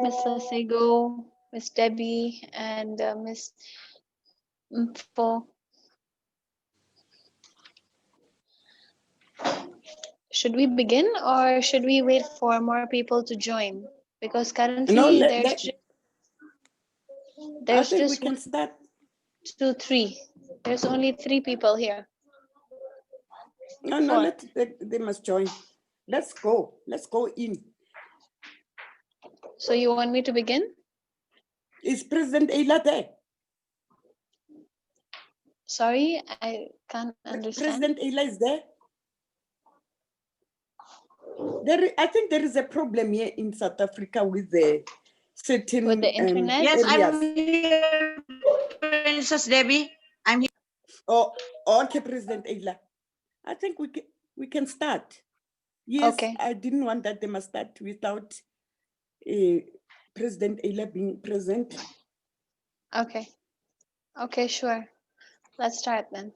Miss Lasego, Miss Debbie, and Miss Mfo. Should we begin or should we wait for more people to join? Because No, currently I there's think we just can start. 2, 3. There's only 3 people here. No, 4. they must join. Let's go in. So you want me to begin? Is President Ayla there? Sorry, I can't understand. President Ayla is there? I think there is a problem here in South Africa with the certain With the internet? Yes, areas. I'm here, Princess Debbie. I'm here. Oh, okay, President Ayla. I think we can start. Yes, Okay. I didn't want that they must start without President Ayla being present. Okay. Okay, sure. Let's start then.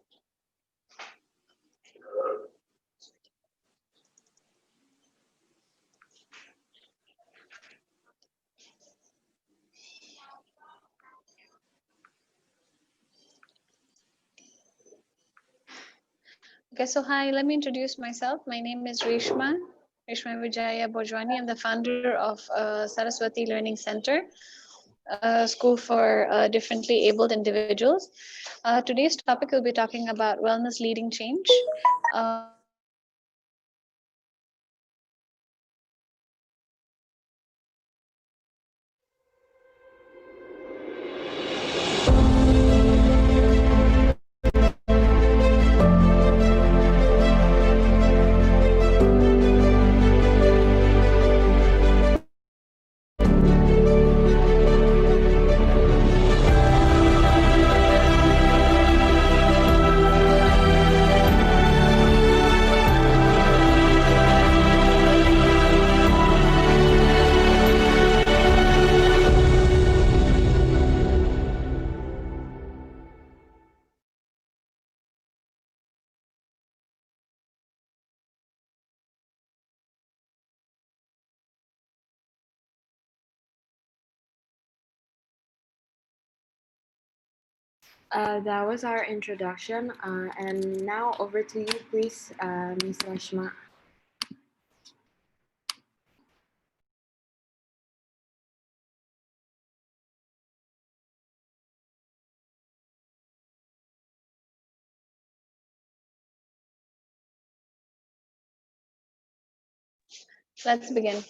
Okay, so hi, let me introduce myself. My name is Reshma Vijaya Bhojwani. I'm the founder of Saraswati Learning Center, a school for differently abled individuals. Today's topic will be talking about wellness leading change. That was our introduction, and now over to you, please, Ms. Reshma. Let's begin.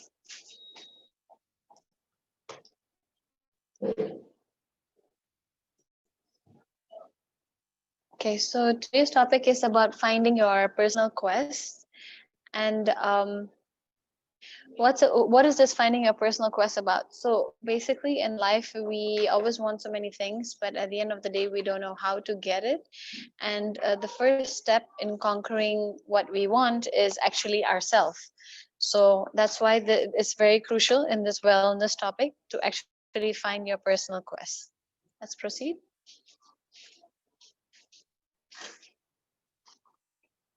Okay, so today's topic is about finding your personal quest. And what is this finding your personal quest about? So basically in life, we always want so many things, but at the end of the day, we don't know how to get it. And the first step in conquering what we want is actually ourselves. So that's why it's very crucial in this wellness topic to actually find your personal quest. Let's proceed.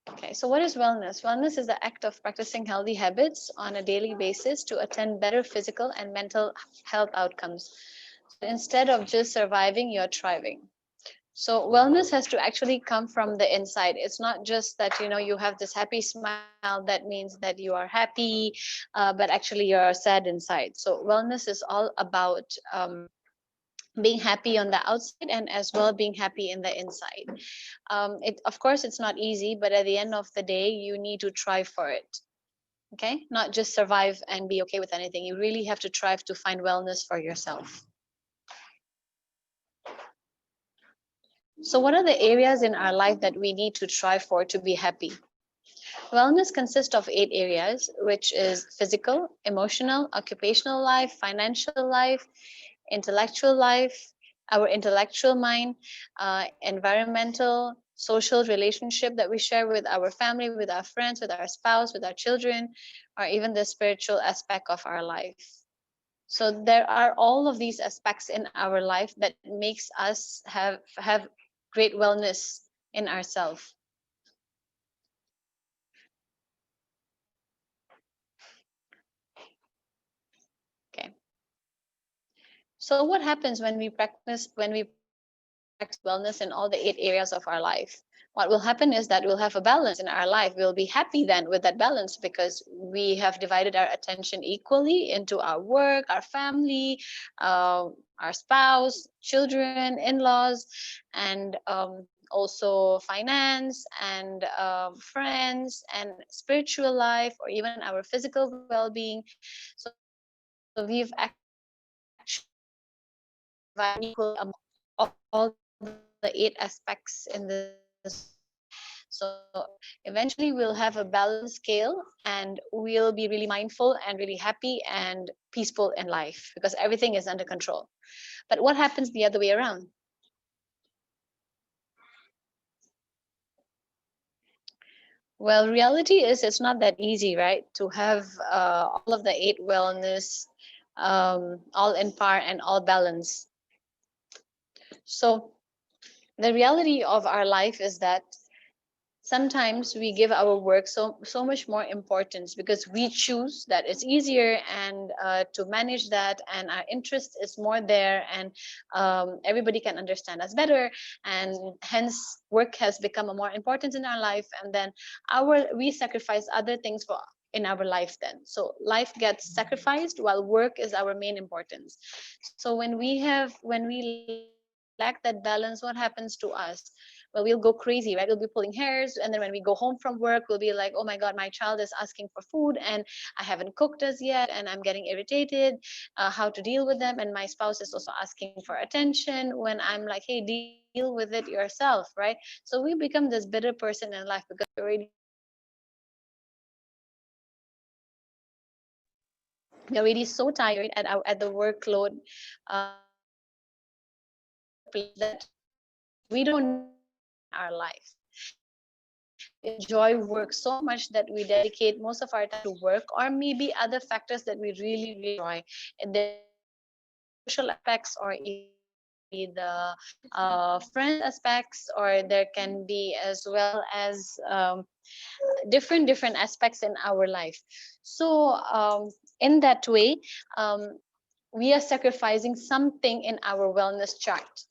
Okay, so what is wellness? Wellness is the act of practicing healthy habits on a daily basis to attain better physical and mental health outcomes. So instead of just surviving, you're thriving. So wellness has to actually come from the inside. It's not just that you have this happy smile that means that you are happy, but actually you're sad inside. So wellness is all about being happy on the outside and as well being happy in the inside. Of course it's not easy, but at the end of the day you need to try for it. Okay, not just survive and be okay with anything. You really have to try to find wellness for yourself. So what are the areas in our life that we need to try for to be happy? Wellness consists of 8 areas, which is physical, emotional, occupational life, financial life, intellectual life, our intellectual mind, environmental, social relationship that we share with our family, with our friends, with our spouse, with our children, or even the spiritual aspect of our life. So there are all of these aspects in our life that makes us have great wellness in ourselves. Okay. So what happens when we practice wellness in all the 8 areas of our life? What will happen is that we'll have a balance in our life. We'll be happy then with that balance because we have divided our attention equally into our work, our family, our spouse, children, in-laws, and also finance and friends and spiritual life, or even our physical well-being. So we've actually divided equally among all the 8 aspects in this life. So eventually we'll have a balanced scale and we'll be really mindful and really happy and peaceful in life because everything is under control. But what happens the other way around? Well, reality is it's not that easy, right? To have all of the 8 wellness all in par and all balance. So the reality of our life is that sometimes we give our work so much more importance because we choose that it's easier and to manage that, and our interest is more there, and everybody can understand us better, and hence work has become a more important in our life, and then we sacrifice other things for in our life. Then so life gets sacrificed while work is our main importance. So when we lack that balance, what happens to us? Well, we'll go crazy, right? We'll be pulling hairs, and then when we go home from work, we'll be like, oh my god, my child is asking for food and I haven't cooked as yet, and I'm getting irritated, how to deal with them. And my spouse is also asking for attention when I'm like, hey, deal with it yourself, right? So we become this bitter person in life because we're already so tired at the workload at the workplace that we don't need in our life. We enjoy work so much that we dedicate most of our time to work, or maybe other factors that we really enjoy. And there can be the social aspects, or even there can be the friends aspects, or there can be as well as different aspects in our life. So in that way, um, we are sacrificing something in our wellness chart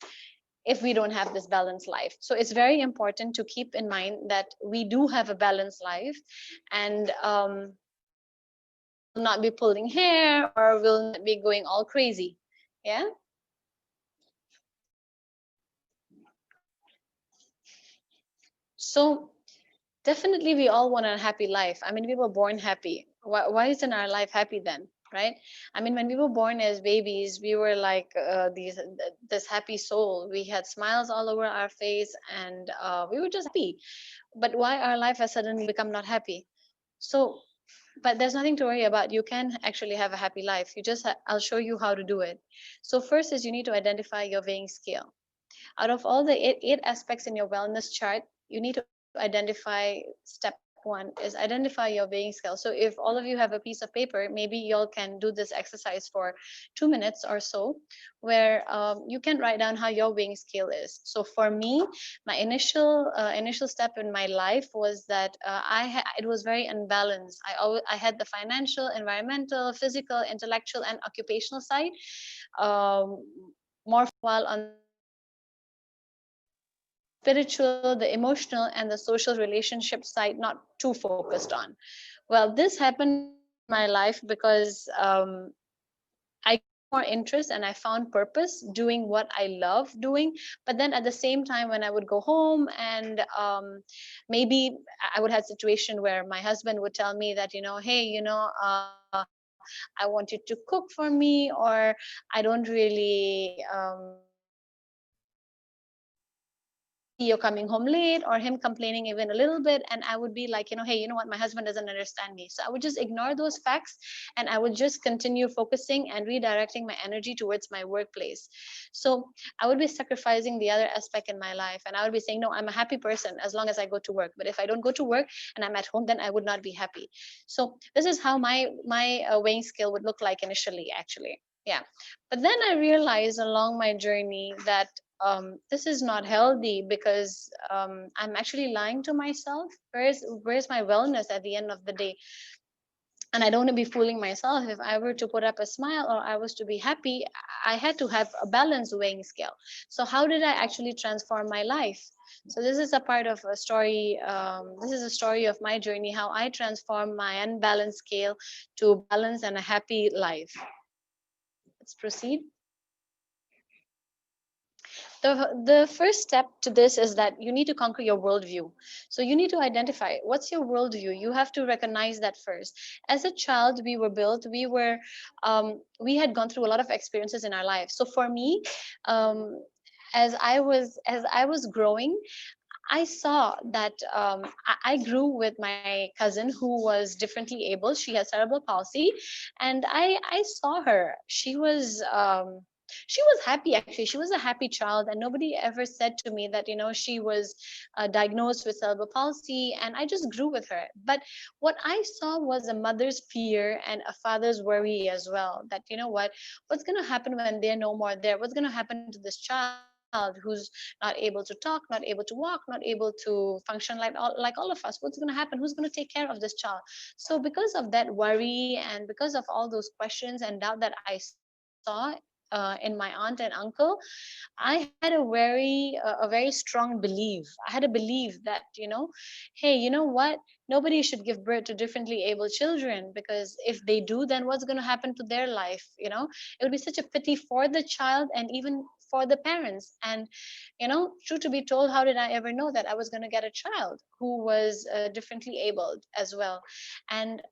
if we don't have this balanced life. So it's very important to keep in mind that we do have a balanced life, and we'll not be pulling hair or we'll not be going all crazy. Yeah. So definitely we all want a happy life. I mean, we were born happy. Why isn't our life happy then? Right? I mean, when we were born as babies, we were like this happy soul. We had smiles all over our face, and we were just happy. But why our life has suddenly become not happy? So, but there's nothing to worry about. You can actually have a happy life. I'll show you how to do it. So first is you need to identify your weighing scale. Out of all the eight aspects in your wellness chart, you need to identify step one is identify your weighing scale. So if all of you have a piece of paper, maybe y'all can do this exercise for 2 minutes or so, where you can write down how your weighing scale is. So for me, my initial step in my life was that it was very unbalanced. I had the financial, environmental, physical, intellectual, and occupational side. Um, more while on the spiritual, the emotional, and the social relationship side, not too focused on. Well, this happened in my life because I gained more interest and I found purpose doing what I love doing. But then at the same time, when I would go home and maybe I would have a situation where my husband would tell me that, hey, I want you to cook for me, or I don't really see you're coming home late, or him complaining even a little bit, and I would be like, hey, you know what, my husband doesn't understand me. So I would just ignore those facts, and I would just continue focusing and redirecting my energy towards my workplace. So I would be sacrificing the other aspect in my life, and I would be saying, no, I'm a happy person as long as I go to work, but if I don't go to work and I'm at home, then I would not be happy. So this is how my weighing scale would look like initially, actually. Yeah. But then I realized along my journey that this is not healthy, because I'm actually lying to myself. Where's my wellness at the end of the day? And I don't want to be fooling myself. If I were to put up a smile or I was to be happy, I had to have a balanced weighing scale. So how did I actually transform my life? So this is a part of a story. This is a story of my journey, how I transformed my unbalanced scale to balance and a happy life. Let's proceed. The first step to this is that you need to conquer your worldview. So you need to identify what's your worldview. You have to recognize that first. As a child, we were built, we had gone through a lot of experiences in our life. So for me, um, as I was growing, I saw that I grew with my cousin who was differently able. She has cerebral palsy, and I saw her. She was happy, actually. She was a happy child, and nobody ever said to me that she was diagnosed with cerebral palsy. And I just grew with her. But what I saw was a mother's fear and a father's worry as well. That what's going to happen when they're no more there? What's going to happen to this child who's not able to talk, not able to walk, not able to function like all of us? What's going to happen? Who's going to take care of this child? So because of that worry and because of all those questions and doubt that I saw in my aunt and uncle, I had a very strong belief. I had a belief that hey, you know what? Nobody should give birth to differently able children, because if they do, then what's going to happen to their life? It would be such a pity for the child and even for the parents. And true to be told, how did I ever know that I was going to get a child who was differently abled as well? And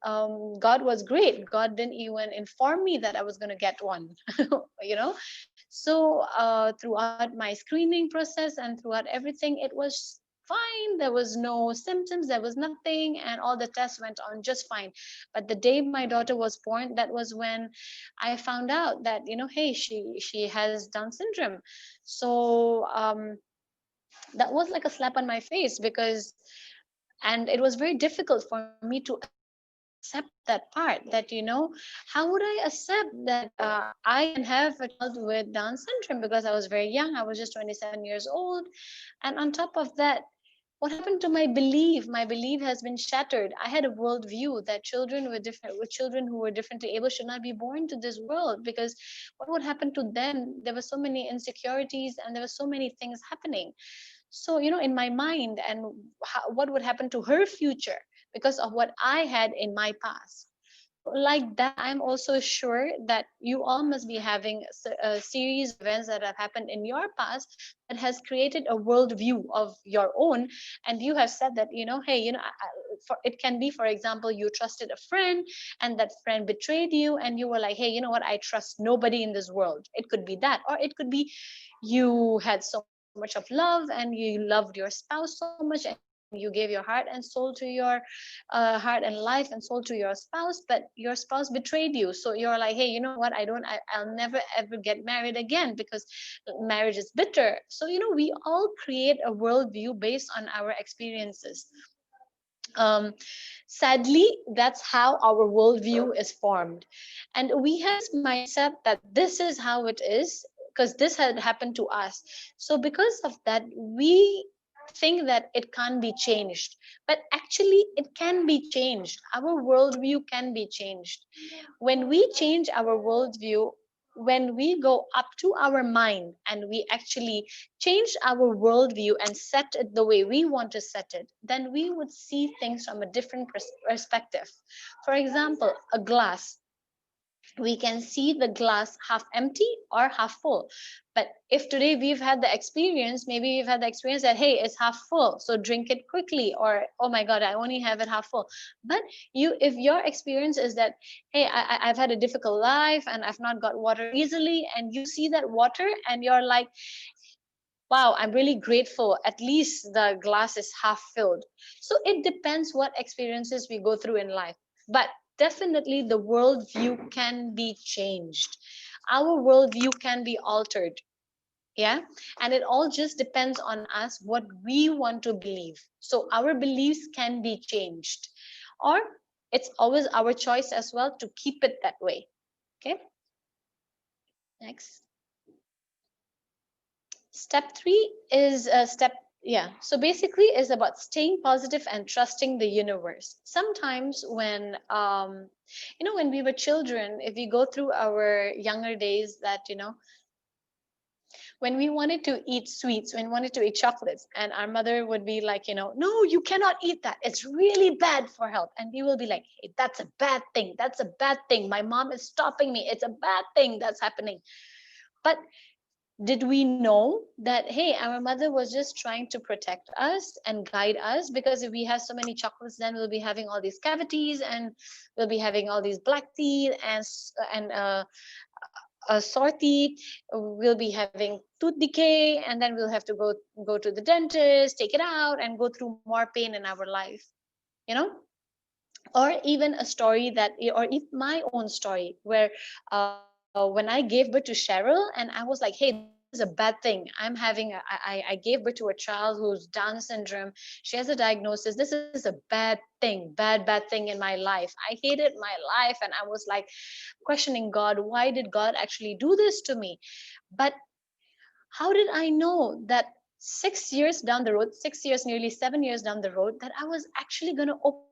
God was great. God didn't even inform me that I was going to get one. you know so throughout my screening process and throughout everything, it was fine. There was no symptoms, there was nothing, and all the tests went on just fine. But the day my daughter was born, that was when I found out that hey, she has Down syndrome. So that was like a slap on my face, because and it was very difficult for me to accept that part, that how would I accept that I can have a child with Down syndrome, because I was very young. I was just 27 years old. And on top of that, what happened to my belief? My belief has been shattered. I had a worldview that children who were differently able should not be born to this world, because what would happen to them? There were so many insecurities and there were so many things happening. So in my mind, and what would happen to her future because of what I had in my past. So like that, I'm also sure that you all must be having a series of events that have happened in your past that has created a worldview of your own. And you have said that hey, it can be, for example, you trusted a friend and that friend betrayed you, and you were like, hey, you know what, I trust nobody in this world. It could be that, or it could be you had so much of love and you loved your spouse so much, and you gave your heart and soul to your heart and life and soul to your spouse, but your spouse betrayed you. So you're like, hey, you know what, I'll never ever get married again because marriage is bitter. So we all create a worldview based on our experiences. um, Sadly, that's how our worldview is formed, and we have this mindset that this is how it is because this had happened to us. So because of that, we think that it can't be changed, but actually it can be changed. Our worldview can be changed when we change our worldview. When we go up to our mind and we actually change our worldview and set it the way we want to set it, then we would see things from a different perspective. For example, a glass, we can see the glass half empty or half full. But if today we've had the experience, maybe we've had the experience that hey, it's half full, so drink it quickly, or oh my god, I only have it half full. But if your experience is that hey, I've had a difficult life and I've not got water easily, and you see that water and you're like, wow, I'm really grateful, at least the glass is half filled. So it depends what experiences we go through in life, but definitely the worldview can be changed. Our worldview can be altered. Yeah. And it all just depends on us what we want to believe. So our beliefs can be changed, or it's always our choice as well to keep it that way. Okay. Next. Step 3 is step Yeah, so basically it's about staying positive and trusting the universe. Sometimes when when we were children, if we go through our younger days, that when we wanted to eat sweets, when we wanted to eat chocolates, and our mother would be like, no, you cannot eat that, it's really bad for health, and we will be like, hey, that's a bad thing, that's a bad thing, my mom is stopping me, it's a bad thing that's happening. But did we know that, hey, our mother was just trying to protect us and guide us? Because if we have so many chocolates, then we'll be having all these cavities, and we'll be having all these black teeth and sore teeth. We'll be having tooth decay, and then we'll have to go to the dentist, take it out, and go through more pain in our life. You know, or even a story that, or if my own story, where when I gave birth to Cheryl, and I was like, hey, this is a bad thing, I'm having I gave birth to a child who's Down syndrome, she has a diagnosis, this is a bad thing, bad thing in my life, I hated my life, and I was like questioning God, why did God actually do this to me? But how did I know that 6 years down the road, 6 years, nearly 7 years down the road, that I was actually going to open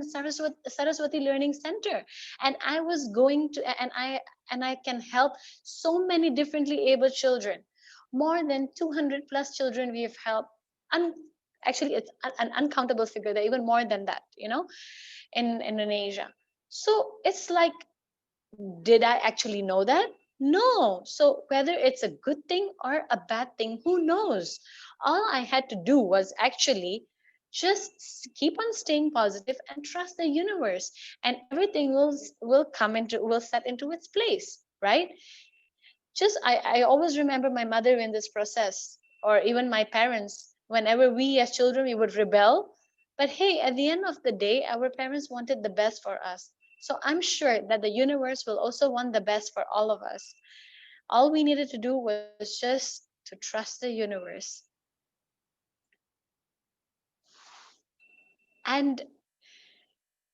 Saraswati Learning Center, and I was going to, and I can help so many differently able children, more than 200 plus children we have helped. Un- Actually, it's an uncountable figure. There are even more than that, in Indonesia. So it's like, did I actually know that? No. So whether it's a good thing or a bad thing, who knows? All I had to do was actually just keep on staying positive and trust the universe, and everything will set into its place, right? Just I always remember my mother in this process, or even my parents. Whenever we as children we would rebel, but hey, at the end of the day, our parents wanted the best for us. So I'm sure that the universe will also want the best for all of us. All we needed to do was just to trust the universe. And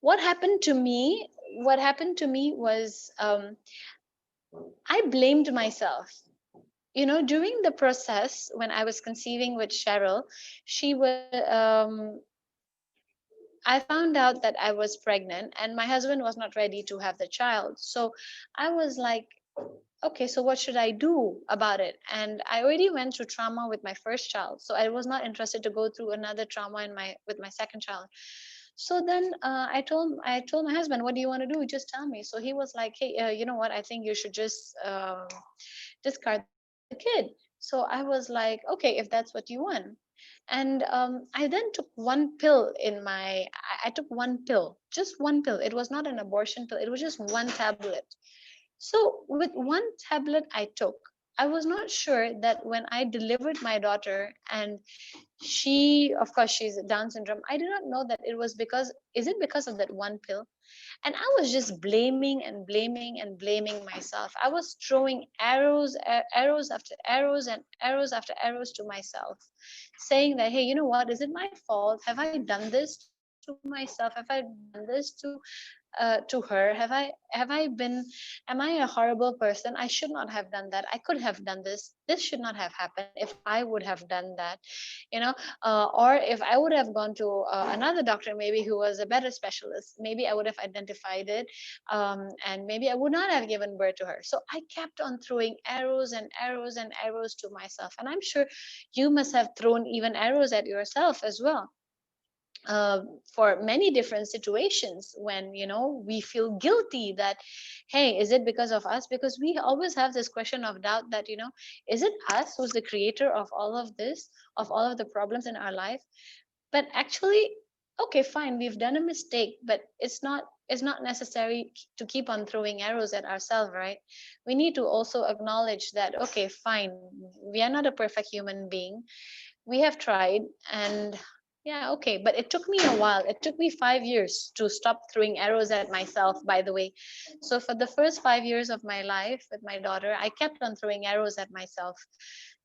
what happened to me was, I blamed myself. During the process when I was conceiving with Cheryl, she was I found out that I was pregnant, and my husband was not ready to have the child. So I was like, okay, so what should I do about it? And I already went through trauma with my first child, so I was not interested to go through another trauma with my second child. So then I told my husband, what do you want to do? Just tell me. So he was like, hey, you know what? I think you should just discard the kid. So I was like, okay, if that's what you want. And I then took one pill in my. I took one pill, just one pill. It was not an abortion pill. It was just one tablet. So with one tablet I took, I was not sure that when I delivered my daughter, and of course, she's Down syndrome, I did not know that it was because, is it because of that one pill? And I was just blaming and blaming and blaming myself. I was throwing arrows after arrows and arrows after arrows to myself, saying that, hey, you know what? Is it my fault? Have I done this to myself? Have I done this to her? Am I a horrible person? I should not have done that. I could have done this should not have happened if I would have done that. Or if I would have gone to another doctor, maybe, who was a better specialist, maybe I would have identified it, and maybe I would not have given birth to her. So I kept on throwing arrows and arrows and arrows to myself, and I'm sure you must have thrown even arrows at yourself as well, for many different situations, when we feel guilty that, hey, is it because of us? Because we always have this question of doubt that, is it us who's the creator of all of this, of all of the problems in our life? But actually, okay, fine, we've done a mistake, but it's not necessary to keep on throwing arrows at ourselves, right? We need to also acknowledge that, okay, fine, we are not a perfect human being, we have tried, and yeah, okay, but it took me a while. It took me 5 years to stop throwing arrows at myself, by the way. So for the first 5 years of my life with my daughter, I kept on throwing arrows at myself,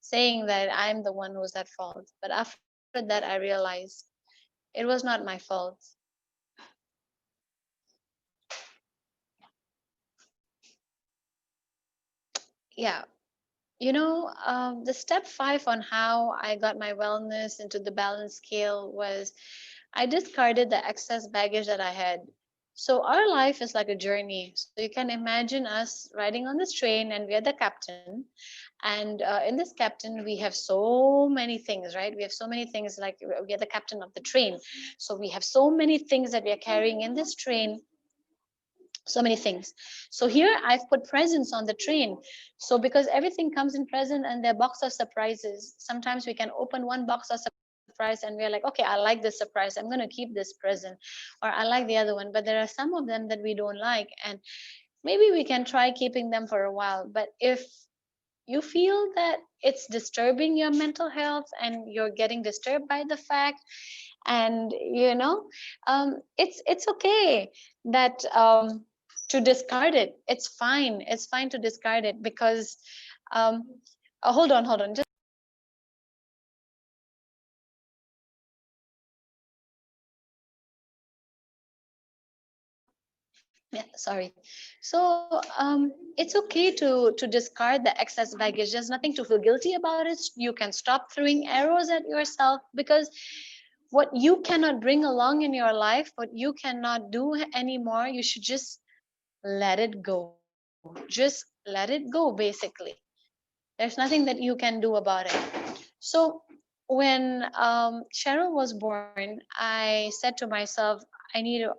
saying that I'm the one who's at fault. But after that, I realized it was not my fault. Yeah. the step 5 on how I got my wellness into the balance scale was I discarded the excess baggage that I had. So our life is like a journey. So you can imagine us riding on this train, and we are the captain. And in this captain, we have so many things, right? We have so many things, like we are the captain of the train. So we have so many things that we are carrying in this train, so many things. So here I've put presents on the train. So because everything comes in present and they're box of surprises, sometimes we can open one box of surprise and we're like, okay, I like this surprise, I'm going to keep this present, or I like the other one. But there are some of them that we don't like, and maybe we can try keeping them for a while. But if you feel that it's disturbing your mental health and you're getting disturbed by the fact, and it's okay that to discard it. It's fine to discard it, because um hold on, just yeah, sorry. So it's okay to discard the excess baggage. There's nothing to feel guilty about it. You can stop throwing arrows at yourself, because what you cannot bring along in your life, what you cannot do anymore, you should just let it go. Just let it go, basically. There's nothing that you can do about it. So when Cheryl was born, I said to myself, I need to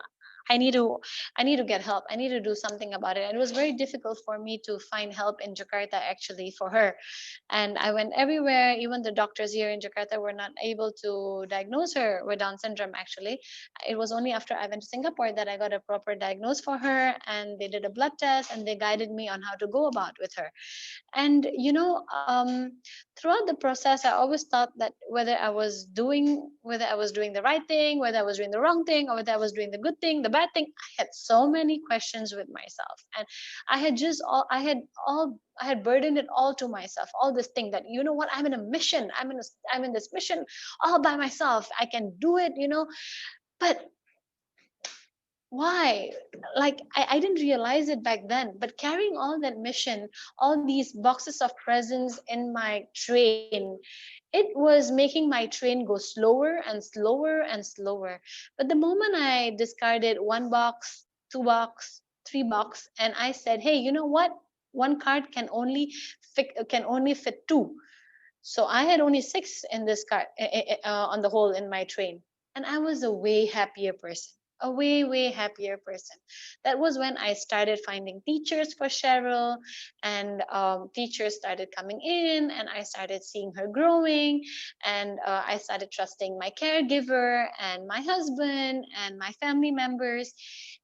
I need to I need to get help. I need to do something about it. And it was very difficult for me to find help in Jakarta, actually, for her. And I went everywhere. Even the doctors here in Jakarta were not able to diagnose her with Down syndrome, actually. It was only after I went to Singapore that I got a proper diagnosis for her, and they did a blood test and they guided me on how to go about with her. And throughout the process, I always thought that whether I was doing the right thing, whether I was doing the wrong thing, or whether I was doing the good thing, the bad thing. I had so many questions with myself, and I had burdened it all to myself, all this thing that, what, I'm in a mission, I'm in this mission all by myself, I can do it. But why? Like, I didn't realize it back then, but carrying all that mission, all these boxes of presents in my train, it was making my train go slower and slower and slower. But the moment I discarded one box, two box, three box, and I said, hey, you know what, one card can only fit two. So I had only six in this car, on the whole, in my train. And I was a way happier person, a way, way happier person. That was when I started finding teachers for Cheryl, and teachers started coming in, and I started seeing her growing. And I started trusting my caregiver and my husband and my family members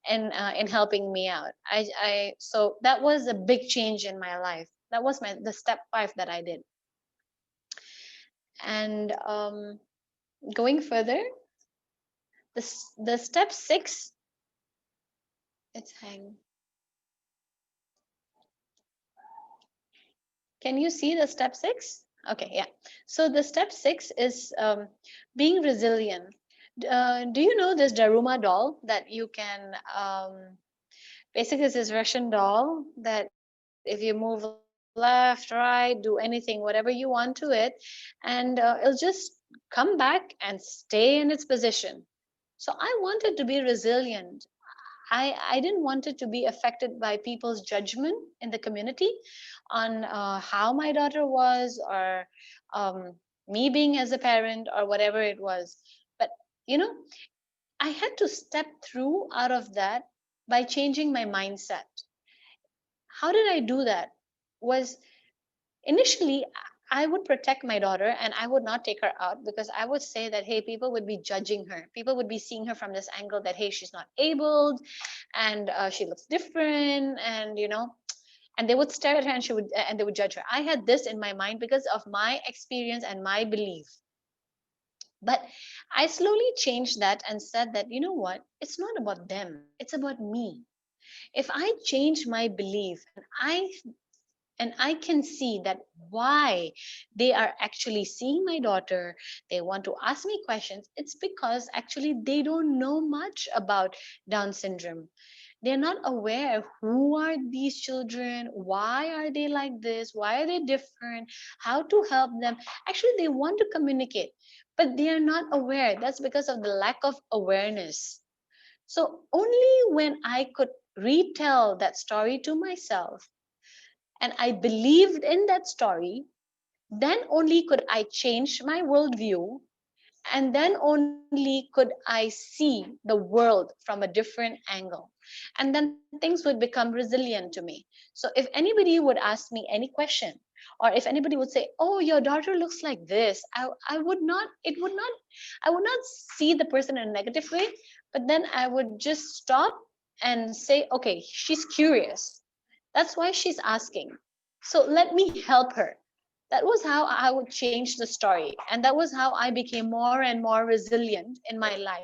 in helping me out. So that was a big change in my life. That was the step 5 that I did. And going further, the step 6, it's hang. Can you see the step 6? Okay, yeah. So the step 6 is being resilient. Do you know this Daruma doll that you can basically, it's this Russian doll that if you move left, right, do anything, whatever you want to it, and it'll just come back and stay in its position. So I wanted to be resilient. I didn't want it to be affected by people's judgment in the community on how my daughter was, or me being as a parent, or whatever it was. But you know, I had to step through out of that by changing my mindset. How did I do that? Was initially, I would protect my daughter and I would not take her out, because I would say that, hey, people would be judging her. People would be seeing her from this angle that, hey, she's not abled, and she looks different, and they would stare at her, and they would judge her. I had this in my mind because of my experience and my belief. But I slowly changed that and said that, you know what? It's not about them. It's about me. If I change my belief, and I can see that why they are actually seeing my daughter, they want to ask me questions, it's because actually they don't know much about Down syndrome. They're not aware who are these children, why are they like this, why are they different, how to help them. Actually, they want to communicate, but they are not aware. That's because of the lack of awareness. So only when I could retell that story to myself and I believed in that story, then only could I change my worldview, and then only could I see the world from a different angle. And then things would become resilient to me. So if anybody would ask me any question, or if anybody would say, oh, your daughter looks like this, I would not, I would not see the person in a negative way, but then I would just stop and say, okay, she's curious. That's why she's asking. So let me help her. That was how I would change the story. And that was how I became more and more resilient in my life,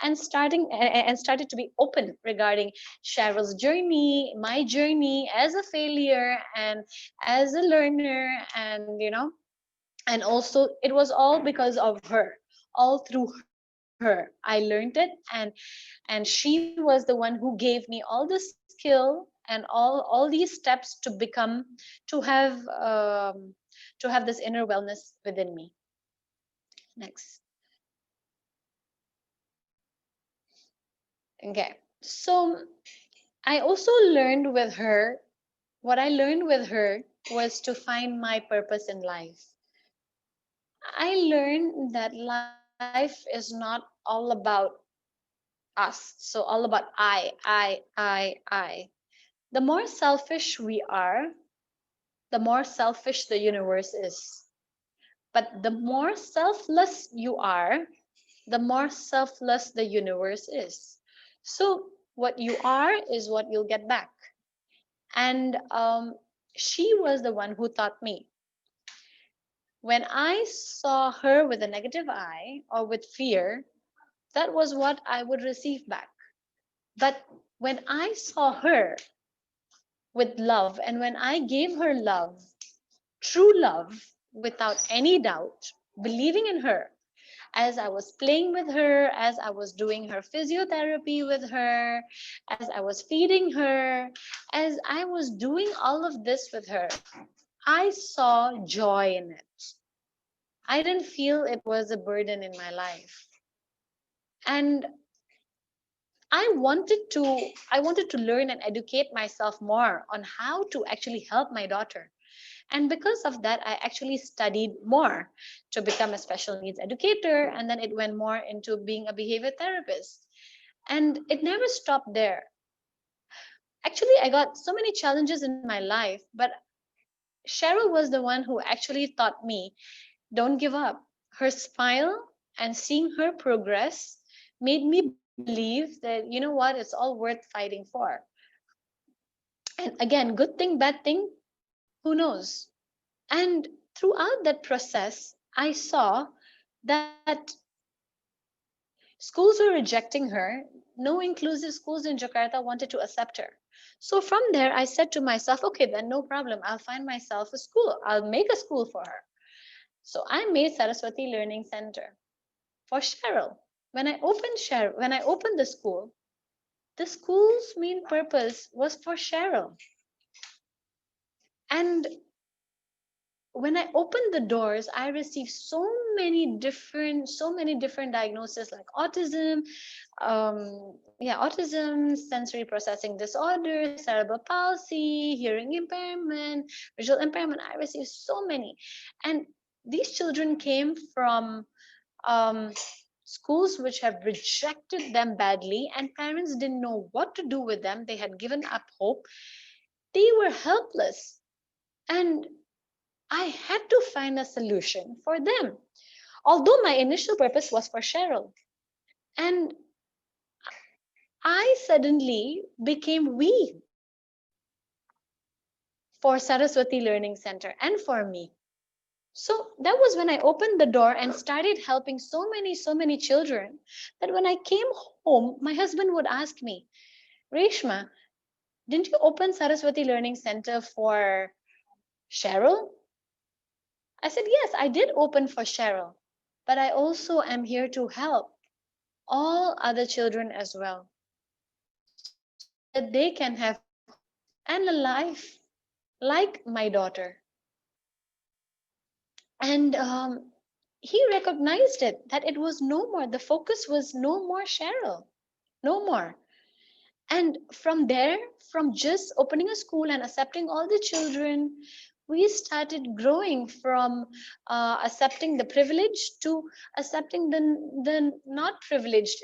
and started to be open regarding Cheryl's journey, my journey as a failure and as a learner, and and also it was all because of her. All through her I learned it, and she was the one who gave me all the skill and all these steps to become, to have this inner wellness within me. Next. Okay, so I also learned with her, what I learned with her was to find my purpose in life. I learned that life is not all about us, so all about I. The more selfish we are, the more selfish the universe is. But the more selfless you are, the more selfless the universe is. So what you are is what you'll get back. And she was the one who taught me. When I saw her with a negative eye or with fear, that was what I would receive back. But when I saw her with love, and when I gave her love, true love, without any doubt, believing in her, as I was playing with her, as I was doing her physiotherapy with her, as I was feeding her, as I was doing all of this with her, I saw joy in it. I didn't feel it was a burden in my life. And I wanted to learn and educate myself more on how to actually help my daughter. And because of that, I actually studied more to become a special needs educator. And then it went more into being a behavior therapist. And it never stopped there. Actually, I got so many challenges in my life, but Cheryl was the one who actually taught me, don't give up. Her smile and seeing her progress made me believe that, you know what, it's all worth fighting for. And again, good thing, bad thing, who knows? And throughout that process, I saw that schools were rejecting her. No inclusive schools in Jakarta wanted to accept her. So from there, I said to myself, okay, then no problem. I'll find myself a school. I'll make a school for her. So I made Saraswati Learning Center for Cheryl. When I opened the school's main purpose was for Cheryl. And when I opened the doors, I received so many different diagnoses like autism, autism, sensory processing disorder, cerebral palsy, hearing impairment, visual impairment. I received so many, and these children came from um, schools which have rejected them badly, and parents didn't know what to do with them. They had given up hope. They were helpless, and I had to find a solution for them. Although my initial purpose was for Cheryl. And I suddenly became we for Saraswati Learning Center and for me. So that was when I opened the door and started helping so many children that when I came home, my husband would ask me, Reshma, didn't you open Saraswati Learning Center for Cheryl? I said, yes, I did open for Cheryl, but I also am here to help all other children as well. that they can have and a life like my daughter. And he recognized it, that it was no more, the focus was no more Cheryl, no more. And from there, from just opening a school and accepting all the children, we started growing from accepting the privileged to accepting the not privileged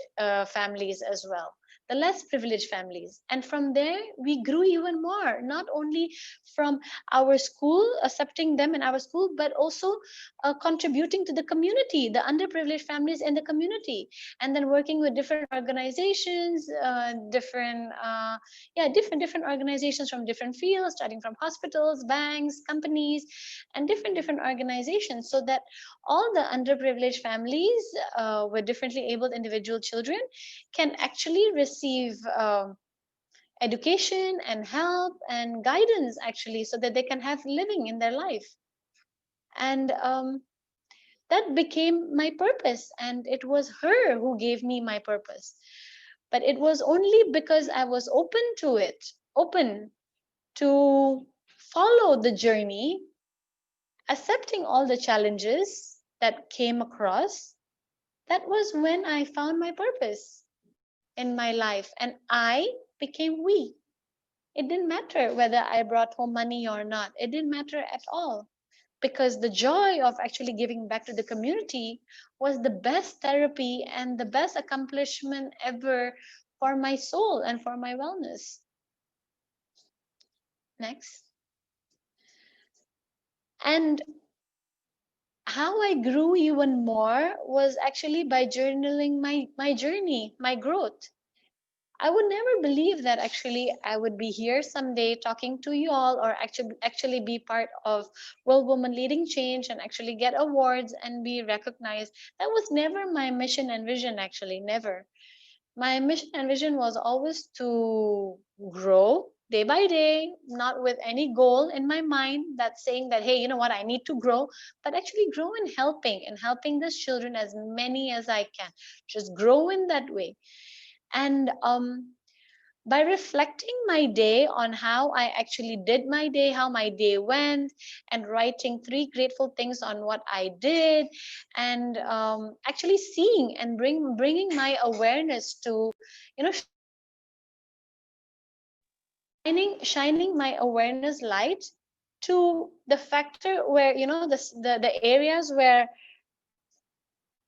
families as well, the less privileged families. And from there, we grew even more, not only from our school, accepting them in our school, but also contributing to the community, the underprivileged families in the community, and then working with different organizations, different organizations from different fields, starting from hospitals, banks, companies, and different organizations, so that all the underprivileged families with differently abled individual children can actually receive education and help and guidance, actually, so that they can have living in their life. And that became my purpose, and it was her who gave me my purpose. But it was only because I was open to it, open to follow the journey, accepting all the challenges that came across. That was when I found my purpose in my life, and I became we. It didn't matter whether I brought home money or not, it didn't matter at all, because the joy of actually giving back to the community was the best therapy and the best accomplishment ever for my soul and for my wellness. Next. And how I grew even more was actually by journaling my journey, my growth. I would never believe that actually I would be here someday talking to you all, or actually be part of World Woman Leading Change and actually get awards and be recognized. That was never my mission and vision, actually, never. My mission and vision was always to grow day by day, not with any goal in my mind that's saying that, hey, you know what, I need to grow, but actually grow in helping and helping these children, as many as I can. Just grow in that way. And by reflecting my day on how I actually did my day, how my day went, and writing 3 grateful things on what I did, and actually seeing and bringing my awareness to, you know, shining my awareness light to the factor where, you know, the areas where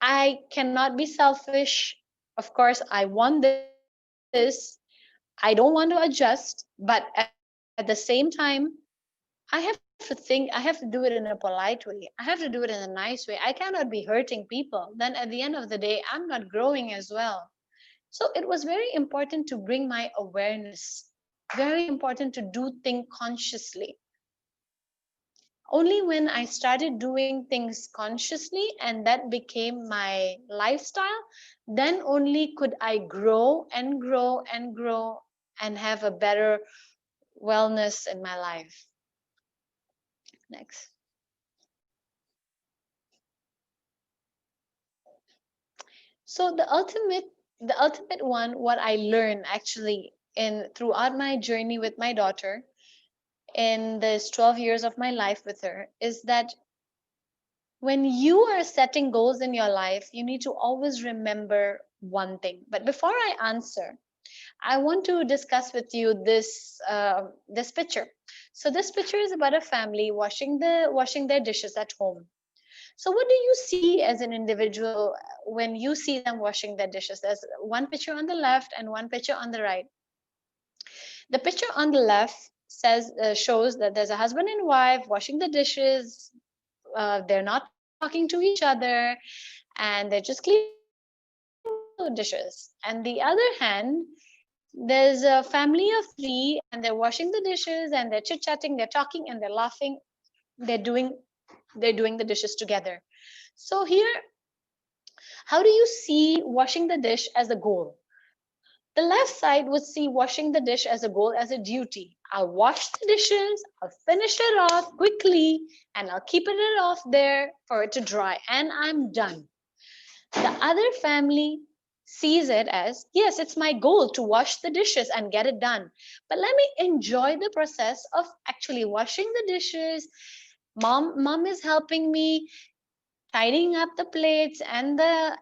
I cannot be selfish. Of course, I want this. I don't want to adjust, but at the same time, I have to think, I have to do it in a polite way. I have to do it in a nice way. I cannot be hurting people. Then at the end of the day, I'm not growing as well. So it was very important to bring my awareness, very important to do things consciously. Only when I started doing things consciously and that became my lifestyle, then only could I grow and grow and grow and have a better wellness in my life. Next. So the ultimate one, what I learned actually in throughout my journey with my daughter in this 12 years of my life with her, is that when you are setting goals in your life, you need to always remember one thing. But before I answer, I want to discuss with you this picture. So this picture is about a family washing their dishes at home. So what do you see as an individual when you see them washing their dishes? There's one picture on the left and one picture on the right. The picture on the left shows that there's a husband and wife washing the dishes. They're not talking to each other, and they're just cleaning the dishes. And the other hand, there's a family of 3, and they're washing the dishes, and they're chit-chatting, they're talking, and they're laughing. They're doing the dishes together. So here, how do you see washing the dish as a goal? The left side would see washing the dish as a goal, as a duty. I'll wash the dishes, I'll finish it off quickly, and I'll keep it off there for it to dry, and I'm done. The other family sees it as, yes, it's my goal to wash the dishes and get it done. But let me enjoy the process of actually washing the dishes. Mom is helping me tidying up the plates and the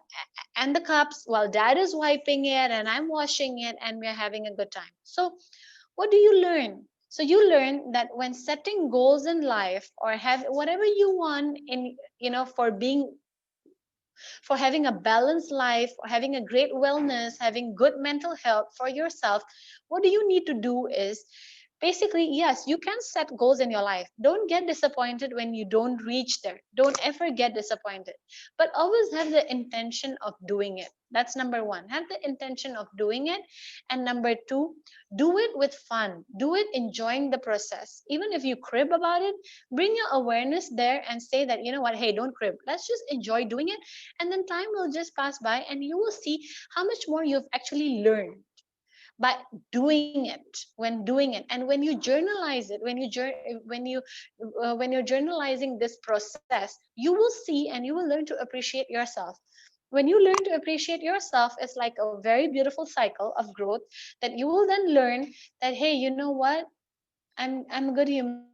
cups while dad is wiping it and I'm washing it and we're having a good time. So what do you learn? So you learn that when setting goals in life or have whatever you want in, for having a balanced life, or having a great wellness, having good mental health for yourself, what do you need to do is basically, yes, you can set goals in your life. Don't get disappointed when you don't reach there. Don't ever get disappointed, but always have the intention of doing it. That's number one. Have the intention of doing it. And number two, do it with fun. Do it enjoying the process. Even if you crib about it, bring your awareness there and say that, you know what, hey, don't crib. Let's just enjoy doing it. And then time will just pass by and you will see how much more you've actually learned by doing it, when doing it. And when you journalize it, when you're journalizing this process, you will see and you will learn to appreciate yourself. When you learn to appreciate yourself, it's like a very beautiful cycle of growth that you will then learn that, hey, you know what, I'm a good human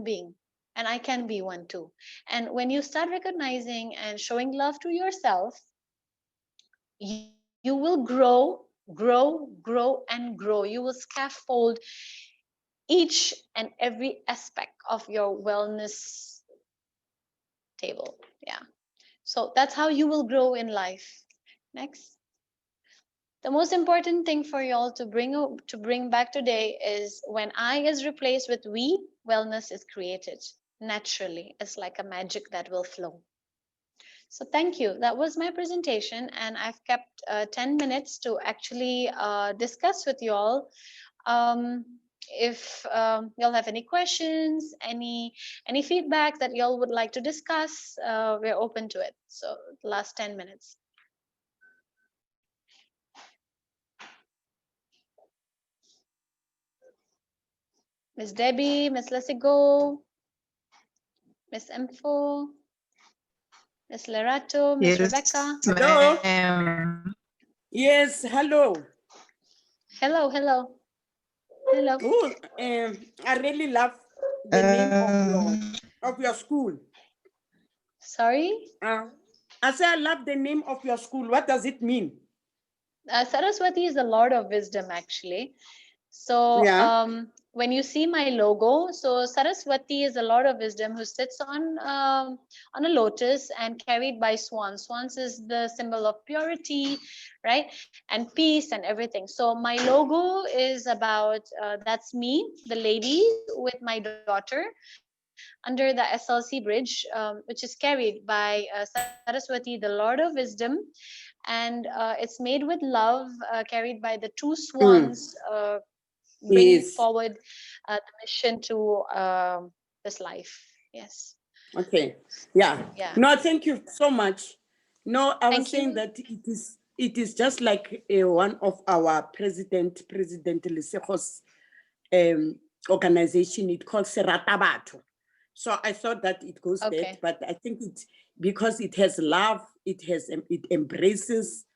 being and I can be one too. And when you start recognizing and showing love to yourself, you will grow and grow. You will scaffold each and every aspect of your wellness table. Yeah. So that's how you will grow in life. Next. The most important thing for y'all to bring back today is when I is replaced with we, wellness is created naturally. It's like a magic that will flow. So thank you. That was my presentation, and I've kept 10 minutes to actually discuss with you all. If y'all have any questions, any feedback that y'all would like to discuss, we're open to it. So last 10 minutes. Miss Debbie, Miss Lesigo, Miss Info, Miss Lerato, Miss Rebecca. Hello. ma'am. Yes, hello. Hello, hello, hello. Oh, I really love the name of your school. Sorry? I say I love the name of your school. What does it mean? Saraswati is the Lord of Wisdom, actually. So Yeah. when you see my logo, so Saraswati is the Lord of Wisdom who sits on a lotus and carried by swans. Swans is the symbol of purity, right? And peace and everything. So my logo is about, that's me, the lady with my daughter under the SLC bridge, which is carried by Saraswati, the Lord of Wisdom. And it's made with love, carried by the two swans, bringing Yes. forward the mission to this life. Yes. Okay. Yeah. Yeah. No, thank you so much. No, I was Thank saying you. that it is just like one of our President Lesego's organization. It called Serratabato. So I thought that it goes Okay. that, but I think it's because it has love, it embraces,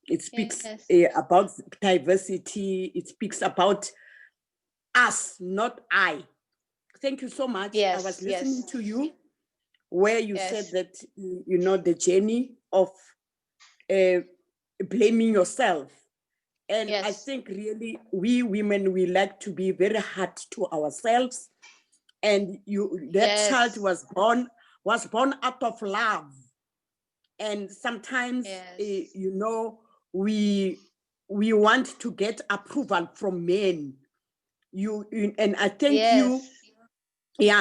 it speaks Yes. about diversity, it speaks about us, not I. Thank you so much. I Yes. was Yes. listening to you where you Yes. said that, you know, the journey of blaming yourself. And I Yes. think really we women, we like to be very hard to ourselves. And that child Yes. was born out of love. And sometimes, Yes. you know, we want to get approval from men. And I think Yes.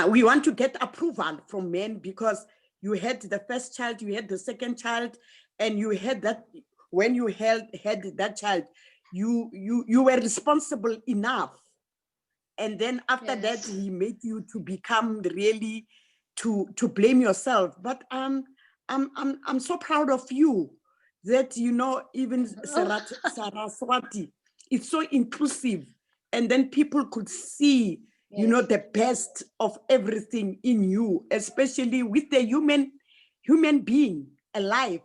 we want to get approval from men because you had the first child, you had the second child, and you had that when you had that child, you were responsible enough. And then after that, Yes. he made you to become really to blame yourself. But I'm so proud of you that, you know, even Saraswati, it's so inclusive. And then people could see, you know, Yes. the best of everything in you, especially with the human being alive.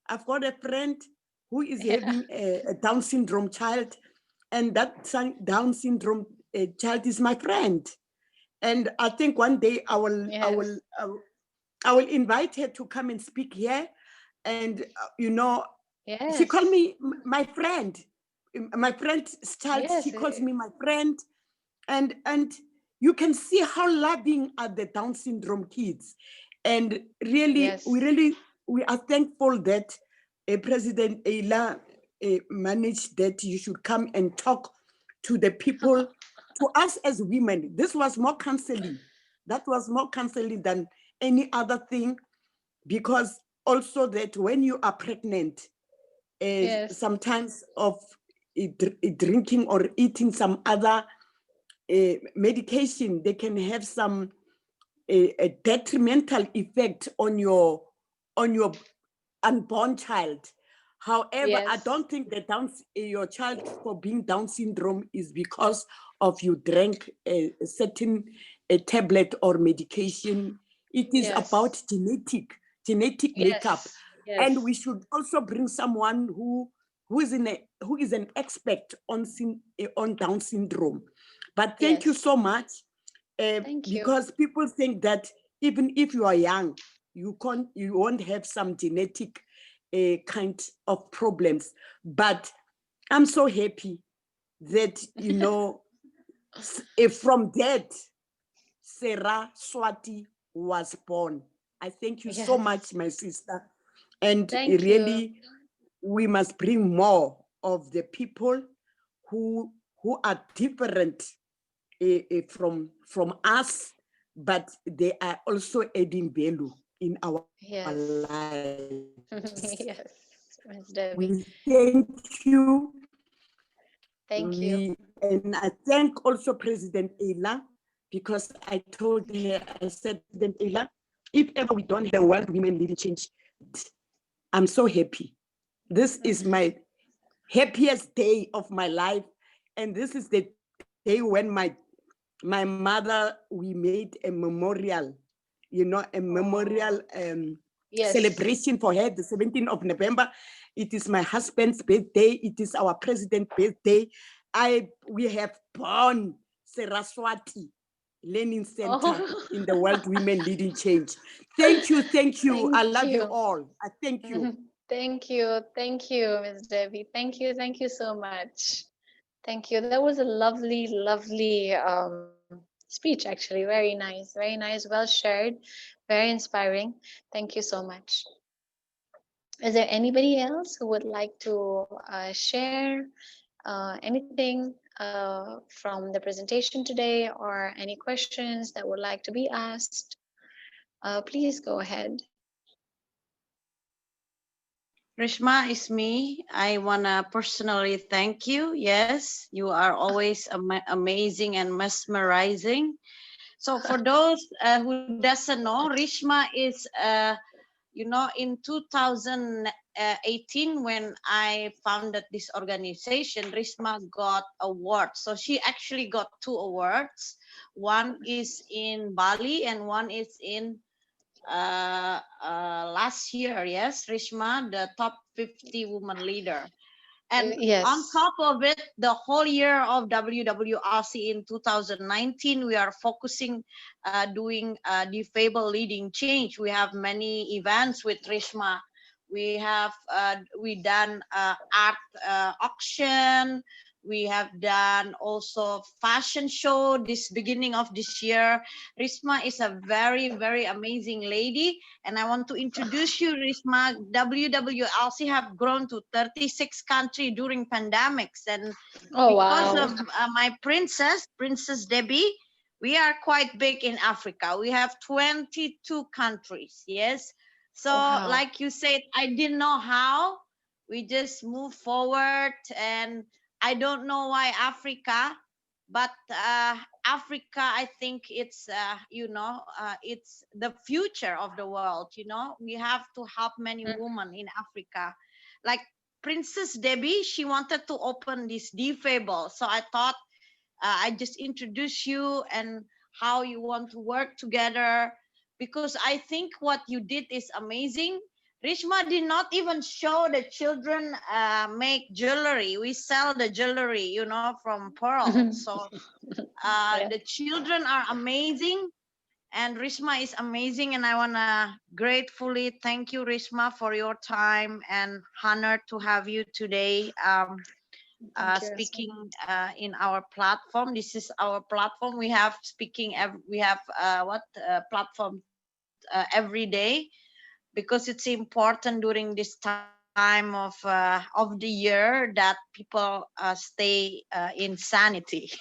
I've got a friend who is having a Down syndrome child, and that Down syndrome child is my friend. And I think one day I will invite her to come and speak here. And you know, she called me my friend. My friend's child, she calls me my friend. And you can see how loving are the Down syndrome kids. And really, we are thankful that President Ayla managed that you should come and talk to the people, to us as women. This was more counseling. That was more counseling than any other thing, because also that when you are pregnant, sometimes of drinking or eating some other medication, they can have some a detrimental effect on your unborn child. However, I don't think that your child for being Down syndrome is because of you drank a certain tablet or medication. It is about genetic makeup, and we should also bring someone who is an expert on Down syndrome. But thank you so much, because people think that even if you are young, you won't have some genetic kind of problems. But I'm so happy that, you know, from that, Saraswati was born. I thank you so much, my sister. And really, we must bring more of the people who are different from us, but they are also adding value in our lives. Ms. Debbie. We thank you. Thank you. And I thank also President Ayla, because I told her, I said, President Ayla, if ever we don't have the world women leading change, I'm so happy. This is my happiest day of my life. And this is the day when my mother, we made a memorial, you know, a memorial celebration for her, the 17th of November. It is my husband's birthday. It is our president's birthday. We have born Saraswati Learning Center in the World Women Leading Change. Thank you. Thank you. I love you all. I thank you. Thank you. Thank you, Ms. Debbie. Thank you. Thank you so much. Thank you. That was a lovely, lovely speech, actually. Very nice. Very nice. Well shared. Very inspiring. Thank you so much. Is there anybody else who would like to share anything from the presentation today, or any questions that would like to be asked? Please go ahead. Reshma, is me. I want to personally thank you. Yes, you are always amazing and mesmerizing. So for those who doesn't know, Reshma is, you know, in 2018, when I founded this organization, Risma got awards. So she actually got 2 awards. One is in Bali and one is in last year. Yes, Reshma, the top 50 woman leader. And on top of it, the whole year of WWLC in 2019, we are focusing doing Behaviour leading change. We have many events with Reshma. We have done art auction. We have done also fashion show this beginning of this year. Reshma is a very, very amazing lady. And I want to introduce you, Reshma. WWLC have grown to 36 countries during pandemics. And because of my Princess Debbie, we are quite big in Africa. We have 22 countries, yes. So like you said, I didn't know how. We just move forward, and I don't know why Africa, but Africa, I think it's, you know, it's the future of the world, you know. We have to help many women in Africa. Like Princess Debbie, she wanted to open this Behaviour. So I thought I just introduce you and how you want to work together, because I think what you did is amazing. Reshma did not even show the children make jewelry. We sell the jewelry, you know, from pearl. So the children are amazing, and Reshma is amazing. And I wanna gratefully thank you, Reshma, for your time, and honored to have you today speaking in our platform. This is our platform. We have speaking. We have platform every day, because it's important during this time of the year that people stay in sanity.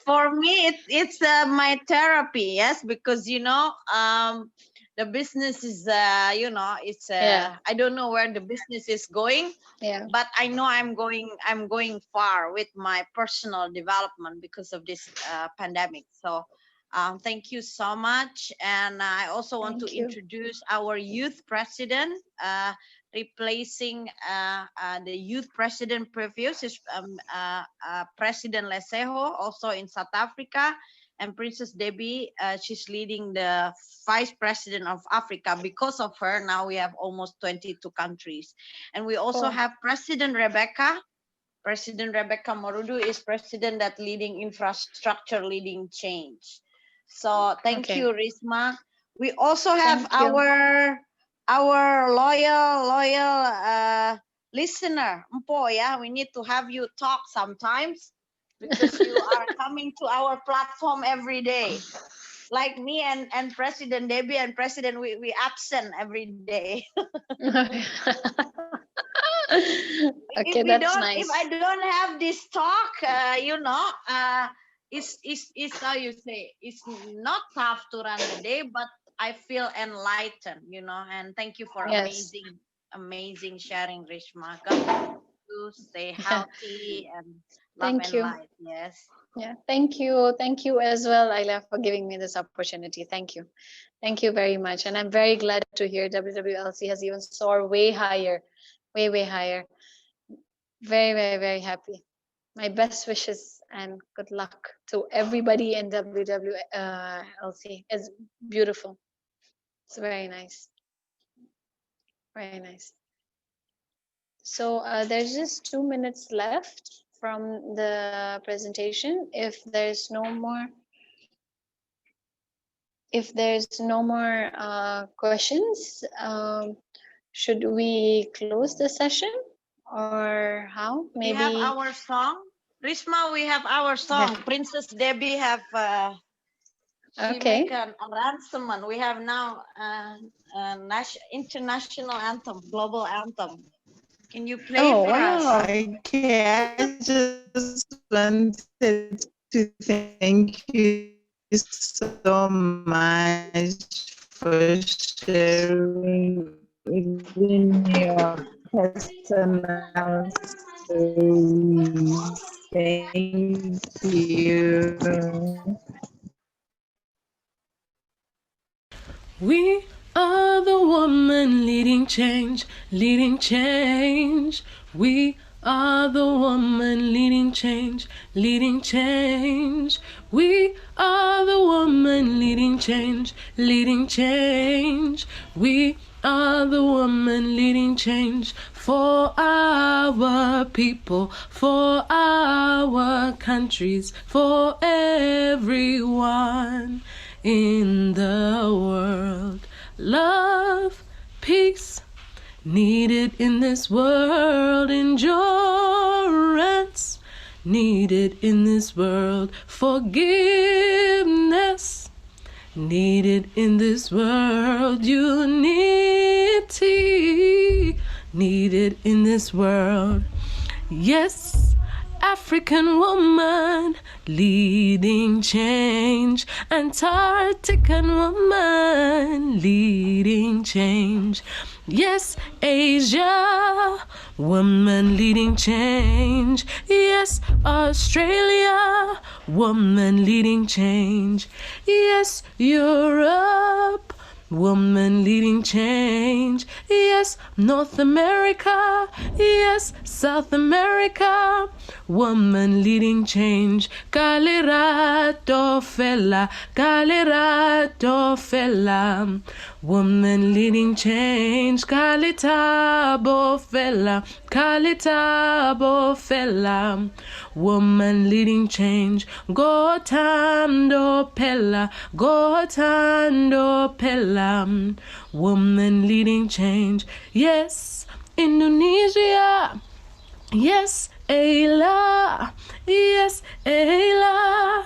For me, it's my therapy. Yes, because you know the business is you know, it's I don't know where the business is going, but I know I'm going far with my personal development because of this pandemic. So thank you so much. And I also want to introduce our youth president, replacing the youth president previous is President Leseho, also in South Africa, and Princess Debbie, she's leading the vice president of Africa. Because of her, now we have almost 22 countries. And we also have President Rebecca. President Rebecca Morudu is president that leading infrastructure, leading change. So thank you, Risma. We also have our loyal listener, Mpo. Yeah, we need to have you talk sometimes, because you are coming to our platform every day. Like me and President Debbie and President, we absent every day. Okay, that's nice. If I don't have this talk, you know, it's how you say, it's not tough to run the day, but I feel enlightened, you know. And thank you for amazing sharing, Reshma. God bless you, stay healthy and love and light. Yes. Yeah, thank you as well, Ayla, for giving me this opportunity. Thank you very much. And I'm very glad to hear WWLC has even soared way higher, way higher. Very happy. My best wishes and good luck to everybody in WWLC. It's beautiful. It's very nice. Very nice. So there's just 2 minutes left from the presentation. If there's no more questions, should we close the session, or how? Maybe we have our song. Reshma, we have our song. Princess Debbie have she make an arrangement. We have now international anthem, global anthem. Can you play for us? Okay, I just wanted to thank you so much for sharing even your personal stories. Thank you. We are the woman leading change, leading change. We are the woman leading change, leading change. We are the woman leading change, leading change. We are the woman leading change for our people, for our countries, for everyone in the world. Love, peace, needed in this world. Endurance, needed in this world. Forgiveness, needed in this world. Unity, needed in this world. Yes, African woman leading change. Antarctican woman leading change. Yes, Asia woman leading change. Yes, Australia woman leading change. Yes, Europe woman leading change. Yes, North America. Yes, South America. woman leading change. Kalirato fella, kalirato fella, woman leading change. Kalitabo fella, kalitabo fella, woman leading change. Go tando pella, go tando pella, woman leading change. Yes, Indonesia. Yes, Ayla. Yes, Ayla.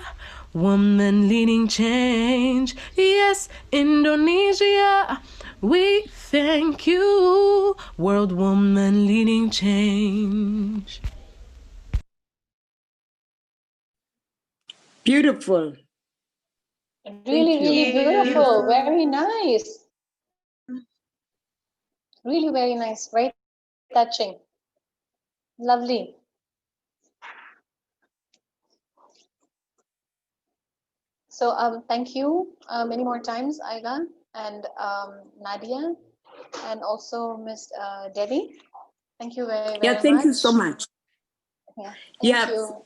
Woman leading change. Yes, Indonesia. We thank you, world woman leading change. Beautiful. Really, really beautiful. Very nice. Really very nice. Very touching. Lovely. So thank you many more times, Ayla and Nadia, and also Miss Debbie. Thank you very, very much. Yeah, thank you so much. Yeah, thank you.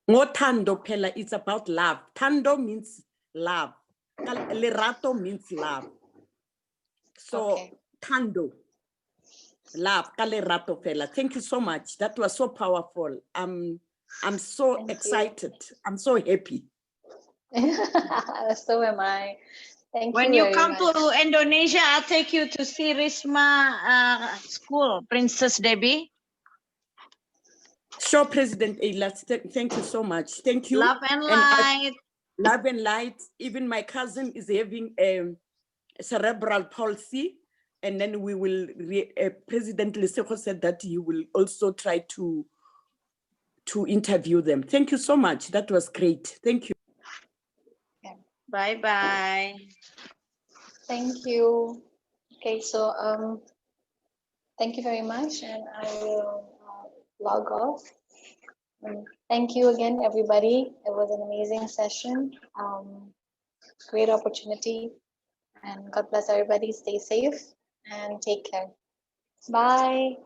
Ngotando phela, it's about love. Tando means love. Lerato means love. So Okay. Tando, love. Kalerato phela. Thank you so much. That was so powerful. I'm so excited. I'm so happy. So am I. Thank when you you come much. to Indonesia, I'll take you to see Risma school, Princess Debbie. Sure, President Ayla, thank you so much. Thank you. Love and light. Love and light. Even my cousin is having cerebral palsy. And then we will, President Lesego said that he will also try to interview them. Thank you so much. That was great. Thank you. Bye-bye. Thank you. Okay, so thank you very much, and I will log off. Thank you again, everybody. It was an amazing session. Great opportunity, and God bless everybody. Stay safe and take care. Bye.